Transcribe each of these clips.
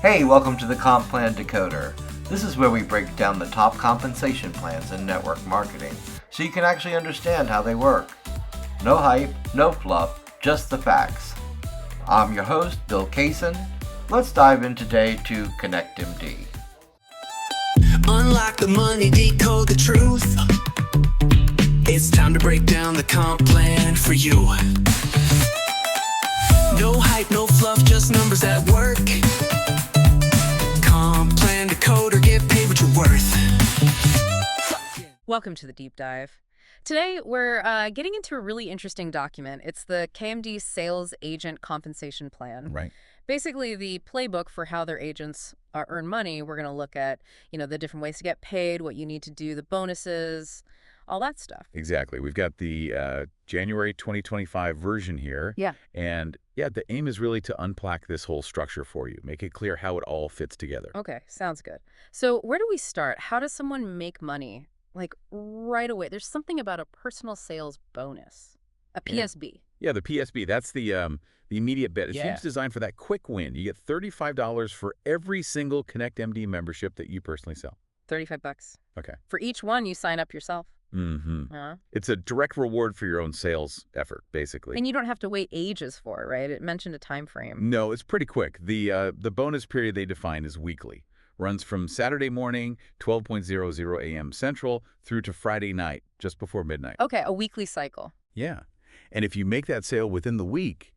Hey, welcome to the Comp Plan Decoder. This is where we break down the top compensation plans in network marketing so you can actually understand how they work. No hype, no fluff, just the facts. I'm your host, Bill Kaysen. Let's dive in today to KonnectMD. Unlock the money, decode the truth. It's time to break down the comp plan for you. No hype, no fluff, just numbers at work. Comp Plan Decoder, get paid what you're worth. Welcome to the deep dive. Today, we're getting into a really interesting document. It's the KMD Sales Agent Compensation Plan. Right. Basically, the playbook for how their agents earn money. We're going to look at, the different ways to get paid, what you need to do, the bonuses, all that stuff. Exactly. We've got the January 2025 version here. Yeah. And the aim is really to unpack this whole structure for you, make it clear how it all fits together. Okay, sounds good. So where do we start? How does someone make money? Like right away. There's something about a personal sales bonus, a PSB. Yeah, the PSB, that's the immediate bit. It Yeah. seems designed for that quick win. You get $35 for every single KonnectMD membership that you personally sell. $35. Okay. For each one, you sign up yourself. Mm-hmm. Uh-huh. It's a direct reward for your own sales effort, basically. And you don't have to wait ages for it, right? It mentioned a time frame. No, it's pretty quick. The bonus period they define is weekly. Runs from Saturday morning, 12:00 a.m. Central, through to Friday night, just before midnight. Okay, a weekly cycle. Yeah. And if you make that sale within the week,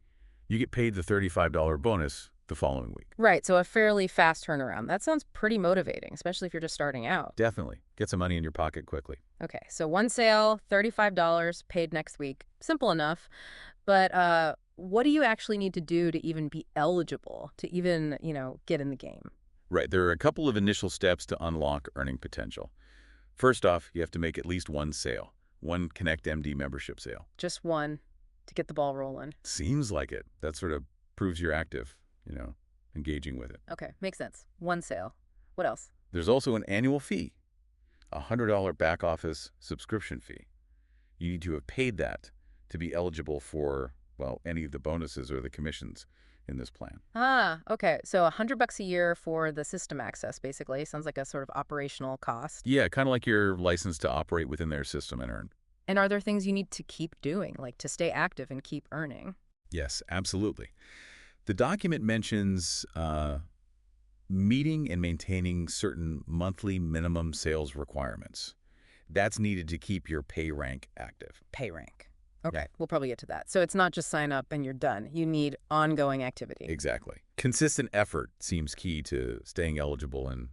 you get paid the $35 bonus the following week. Right, so a fairly fast turnaround. That sounds pretty motivating, especially if you're just starting out. Definitely. Get some money in your pocket quickly. Okay, so one sale, $35, paid next week. Simple enough. But what do you actually need to do to even be eligible, to even, get in the game? Right. There are a couple of initial steps to unlock earning potential. First off, you have to make at least one sale, one KonnectMD membership sale. Just one to get the ball rolling. Seems like it. That sort of proves you're active, engaging with it. Okay, makes sense. One sale. What else? There's also an annual fee, a $100 back office subscription fee. You need to have paid that to be eligible for, any of the bonuses or the commissions in this plan. Ah, okay. So $100 a year for the system access, basically. Sounds like a sort of operational cost. Yeah, kind of like your license to operate within their system and earn. And are there things you need to keep doing, like to stay active and keep earning? Yes, absolutely. The document mentions meeting and maintaining certain monthly minimum sales requirements. That's needed to keep your pay rank active. Pay rank. Okay, Yeah. We'll probably get to that. So it's not just sign up and you're done. You need ongoing activity. Exactly. Consistent effort seems key to staying eligible and,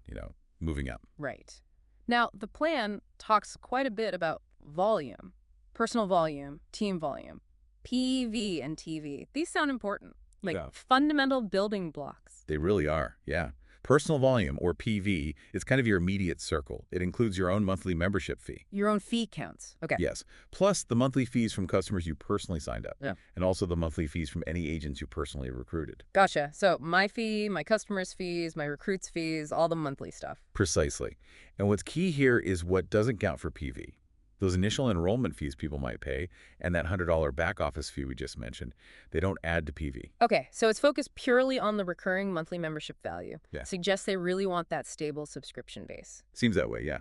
moving up. Right. Now, the plan talks quite a bit about volume, personal volume, team volume, PV and TV. These sound important, like Yeah. fundamental building blocks. They really are, yeah. Personal volume, or PV, is kind of your immediate circle. It includes your own monthly membership fee. Your own fee counts. Okay. Yes, plus the monthly fees from customers you personally signed up. Yeah. And also the monthly fees from any agents you personally recruited. Gotcha. So my fee, my customers' fees, my recruits' fees, all the monthly stuff. Precisely. And what's key here is what doesn't count for PV. Those initial enrollment fees people might pay, and that $100 back office fee we just mentioned, they don't add to PV. Okay, so it's focused purely on the recurring monthly membership value. Yeah. Suggests they really want that stable subscription base. Seems that way, yeah.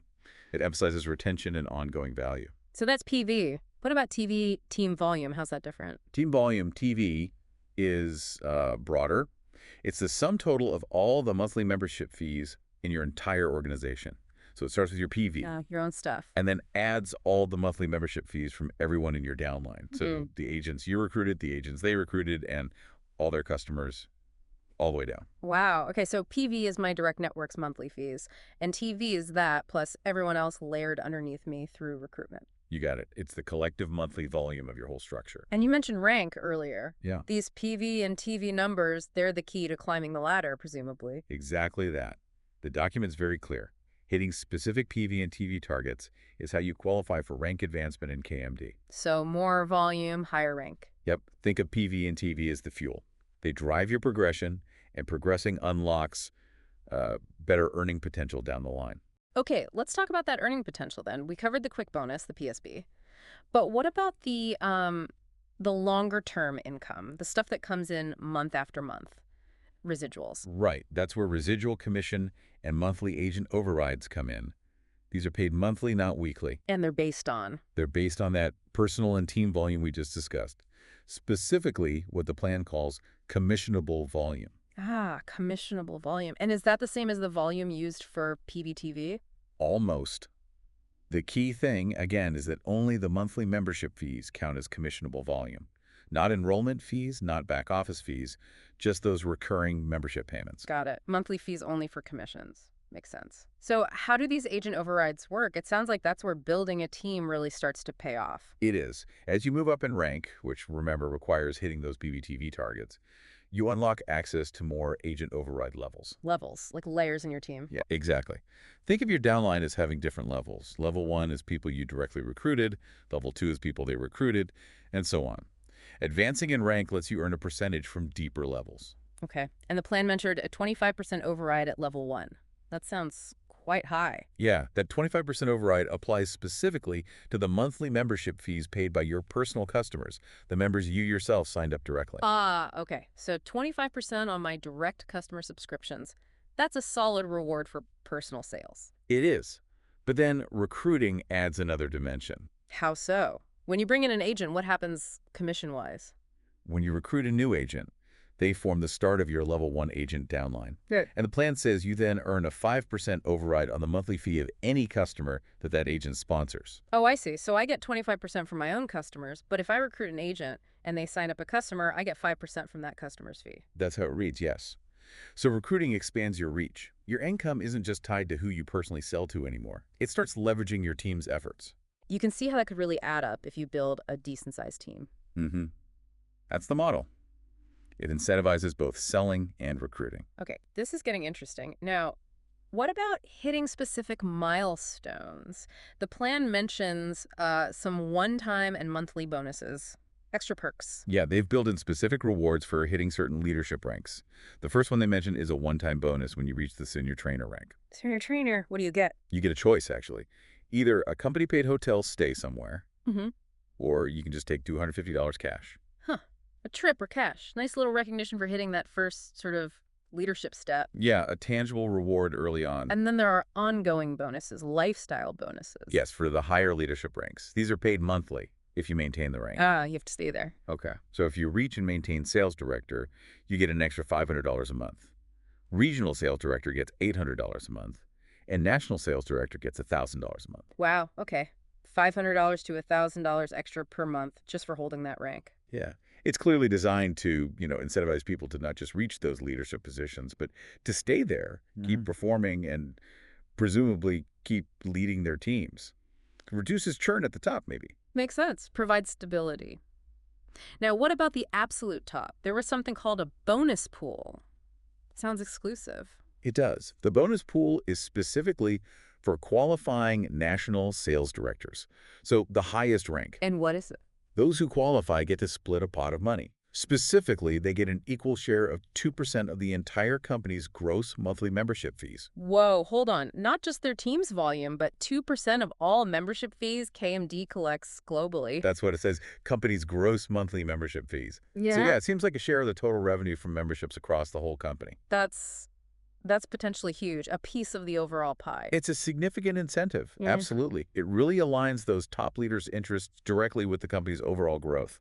It emphasizes retention and ongoing value. So that's PV. What about TV, team volume? How's that different? Team volume, TV, is broader. It's the sum total of all the monthly membership fees in your entire organization. So it starts with your PV. Yeah, your own stuff. And then adds all the monthly membership fees from everyone in your downline. So Mhm. the agents you recruited, the agents they recruited, and all their customers all the way down. Wow. Okay, so PV is my direct network's monthly fees, and TV is that plus everyone else layered underneath me through recruitment. You got it. It's the collective monthly volume of your whole structure. And you mentioned rank earlier. Yeah. These PV and TV numbers, they're the key to climbing the ladder, presumably. Exactly that. The document's very clear. Hitting specific PV and TV targets is how you qualify for rank advancement in KMD. So more volume, higher rank. Yep, think of PV and TV as the fuel. They drive your progression, and progressing unlocks better earning potential down the line. Okay, let's talk about that earning potential then. We covered the quick bonus, the PSB. But what about the longer term income, the stuff that comes in month after month? residuals. Right. That's where residual commission and monthly agent overrides come in. These are paid monthly, not weekly. And they're based on. They're based on that personal and team volume we just discussed, specifically what the plan calls commissionable volume. Ah, commissionable volume. And is that the same as the volume used for PBTV? Almost. The key thing, again, is that only the monthly membership fees count as commissionable volume. Not enrollment fees, not back office fees, just those recurring membership payments. Got it. Monthly fees only for commissions. Makes sense. So how do these agent overrides work? It sounds like that's where building a team really starts to pay off. It is. As you move up in rank, which remember requires hitting those BBTV targets, you unlock access to more agent override levels. Levels, like layers in your team. Yeah, exactly. Think of your downline as having different levels. Level 1 is people you directly recruited, level 2 is people they recruited, and so on. Advancing in rank lets you earn a percentage from deeper levels. Okay. And the plan mentioned a 25% override at level 1. That sounds quite high. Yeah, that 25% override applies specifically to the monthly membership fees paid by your personal customers, the members you yourself signed up directly. Okay. So 25% on my direct customer subscriptions. That's a solid reward for personal sales. It is. But then recruiting adds another dimension. How so? When you bring in an agent, what happens commission-wise? When you recruit a new agent, they form the start of your level 1 agent downline. Good. And the plan says you then earn a 5% override on the monthly fee of any customer that agent sponsors. Oh, I see. So I get 25% from my own customers, but if I recruit an agent and they sign up a customer, I get 5% from that customer's fee. That's how it reads, yes. So recruiting expands your reach. Your income isn't just tied to who you personally sell to anymore. It starts leveraging your team's efforts. You can see how that could really add up if you build a decent-sized team. Mm-hmm. That's the model. It incentivizes both selling and recruiting. Okay, this is getting interesting. Now, what about hitting specific milestones? The plan mentions some one-time and monthly bonuses, extra perks. Yeah, they've built in specific rewards for hitting certain leadership ranks. The first one they mention is a one-time bonus when you reach the senior trainer rank. Senior trainer, what do you get? You get a choice, actually. Either a company-paid hotel stay somewhere, or you can just take $250 cash. Huh. A trip or cash. Nice little recognition for hitting that first sort of leadership step. Yeah, a tangible reward early on. And then there are ongoing bonuses, lifestyle bonuses. Yes, for the higher leadership ranks. These are paid monthly if you maintain the rank. You have to stay there. Okay. So if you reach and maintain sales director, you get an extra $500 a month. Regional sales director gets $800 a month. And national sales director gets $1,000 a month. Wow, okay. $500 to $1,000 extra per month just for holding that rank. Yeah. It's clearly designed to, incentivize people to not just reach those leadership positions, but to stay there, keep performing, and presumably keep leading their teams. Reduces churn at the top, maybe. Makes sense. Provides stability. Now, what about the absolute top? There was something called a bonus pool. Sounds exclusive. It does. The bonus pool is specifically for qualifying national sales directors. So the highest rank. And what is it? Those who qualify get to split a pot of money. Specifically, they get an equal share of 2% of the entire company's gross monthly membership fees. Whoa, hold on. Not just their team's volume, but 2% of all membership fees KMD collects globally. That's what it says, company's gross monthly membership fees. Yeah. So yeah, it seems like a share of the total revenue from memberships across the whole company. That's potentially huge, a piece of the overall pie. It's a significant incentive, Yeah. absolutely. It really aligns those top leaders' interests directly with the company's overall growth.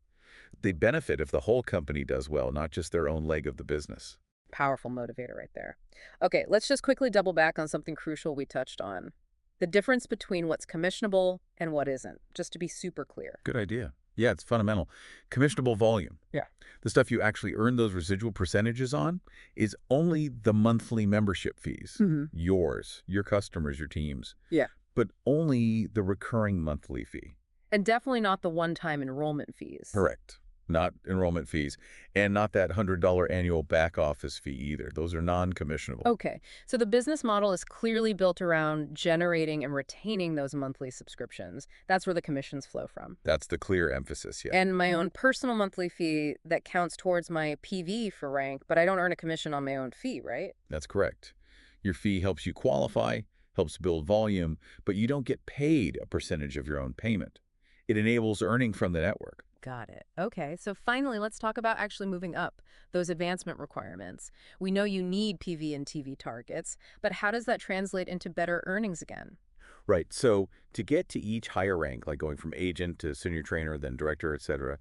They benefit if the whole company does well, not just their own leg of the business. Powerful motivator right there. Okay, let's just quickly double back on something crucial we touched on. The difference between what's commissionable and what isn't, just to be super clear. Good idea. Yeah, it's fundamental. Commissionable volume. Yeah. The stuff you actually earn those residual percentages on is only the monthly membership fees. Yours, your customers, your teams. Yeah. But only the recurring monthly fee. And definitely not the one-time enrollment fees. Correct. Not enrollment fees, and not that $100 annual back office fee either. Those are non-commissionable. Okay, so the business model is clearly built around generating and retaining those monthly subscriptions. That's where the commissions flow from. That's the clear emphasis, yeah. And my own personal monthly fee that counts towards my PV for rank, but I don't earn a commission on my own fee, right? That's correct. Your fee helps you qualify, helps build volume, but you don't get paid a percentage of your own payment. It enables earning from the network. Got it. Okay, so finally, let's talk about actually moving up those advancement requirements. We know you need PV and TV targets, but how does that translate into better earnings again? Right. So to get to each higher rank, like going from agent to senior trainer, then director, etc.,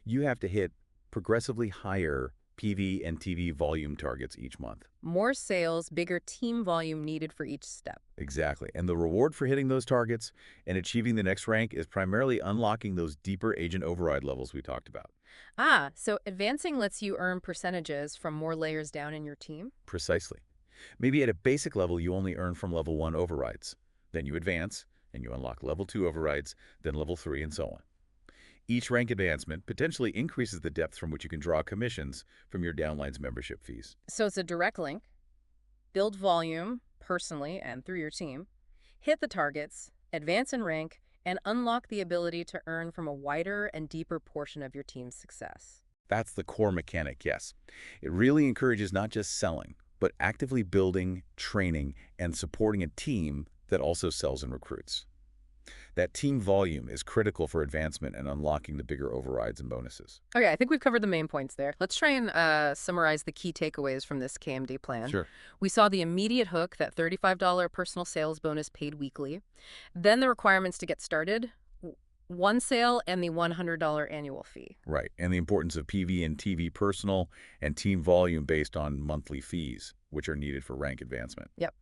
you have to hit progressively higher PV and TV volume targets each month. More sales, bigger team volume needed for each step. Exactly. And the reward for hitting those targets and achieving the next rank is primarily unlocking those deeper agent override levels we talked about. Ah, so advancing lets you earn percentages from more layers down in your team? Precisely. Maybe at a basic level, you only earn from level 1 overrides. Then you advance, and you unlock level 2 overrides, then level 3, and so on. Each rank advancement potentially increases the depth from which you can draw commissions from your downline's membership fees. So it's a direct link. Build volume personally and through your team, hit the targets, advance in rank, and unlock the ability to earn from a wider and deeper portion of your team's success. That's the core mechanic, yes. It really encourages not just selling, but actively building, training, and supporting a team that also sells and recruits. That team volume is critical for advancement and unlocking the bigger overrides and bonuses. Okay, I think we've covered the main points there. Let's try and summarize the key takeaways from this KMD plan. Sure. We saw the immediate hook, that $35 personal sales bonus paid weekly. Then the requirements to get started, one sale and the $100 annual fee. Right, and the importance of PV and TV personal and team volume based on monthly fees, which are needed for rank advancement. Yep.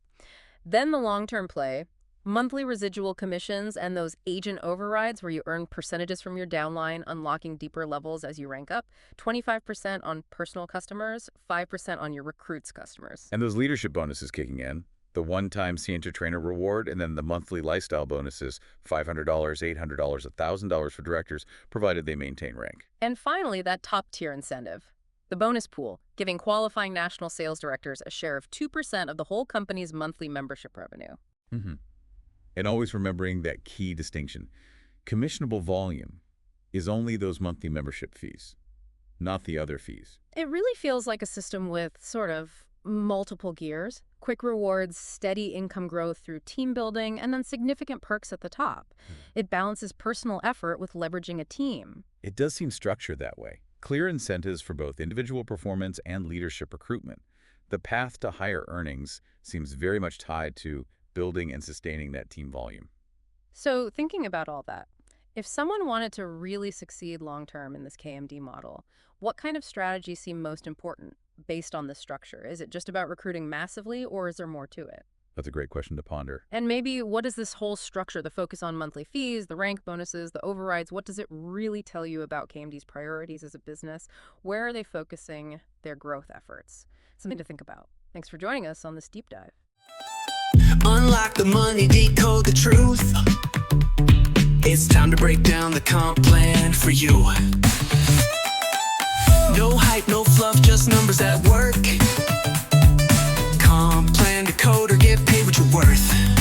Then the long-term play, monthly residual commissions and those agent overrides where you earn percentages from your downline, unlocking deeper levels as you rank up, 25% on personal customers, 5% on your recruits customers. And those leadership bonuses kicking in, the one-time senior trainer reward, and then the monthly lifestyle bonuses, $500, $800, $1,000 for directors, provided they maintain rank. And finally, that top-tier incentive, the bonus pool, giving qualifying national sales directors a share of 2% of the whole company's monthly membership revenue. And always remembering that key distinction. Commissionable volume is only those monthly membership fees, not the other fees. It really feels like a system with sort of multiple gears, quick rewards, steady income growth through team building, and then significant perks at the top. It balances personal effort with leveraging a team. It does seem structured that way. Clear incentives for both individual performance and leadership recruitment. The path to higher earnings seems very much tied to building and sustaining that team volume. So thinking about all that, if someone wanted to really succeed long-term in this KMD model, what kind of strategies seem most important based on this structure? Is it just about recruiting massively, or is there more to it? That's a great question to ponder. And maybe what is this whole structure, the focus on monthly fees, the rank bonuses, the overrides, what does it really tell you about KMD's priorities as a business? Where are they focusing their growth efforts? Something to think about. Thanks for joining us on this deep dive. Unlock the money, decode the truth. It's time to break down the comp plan for you. No hype, no fluff, just numbers at work. Comp Plan Decoder, get paid what you're worth.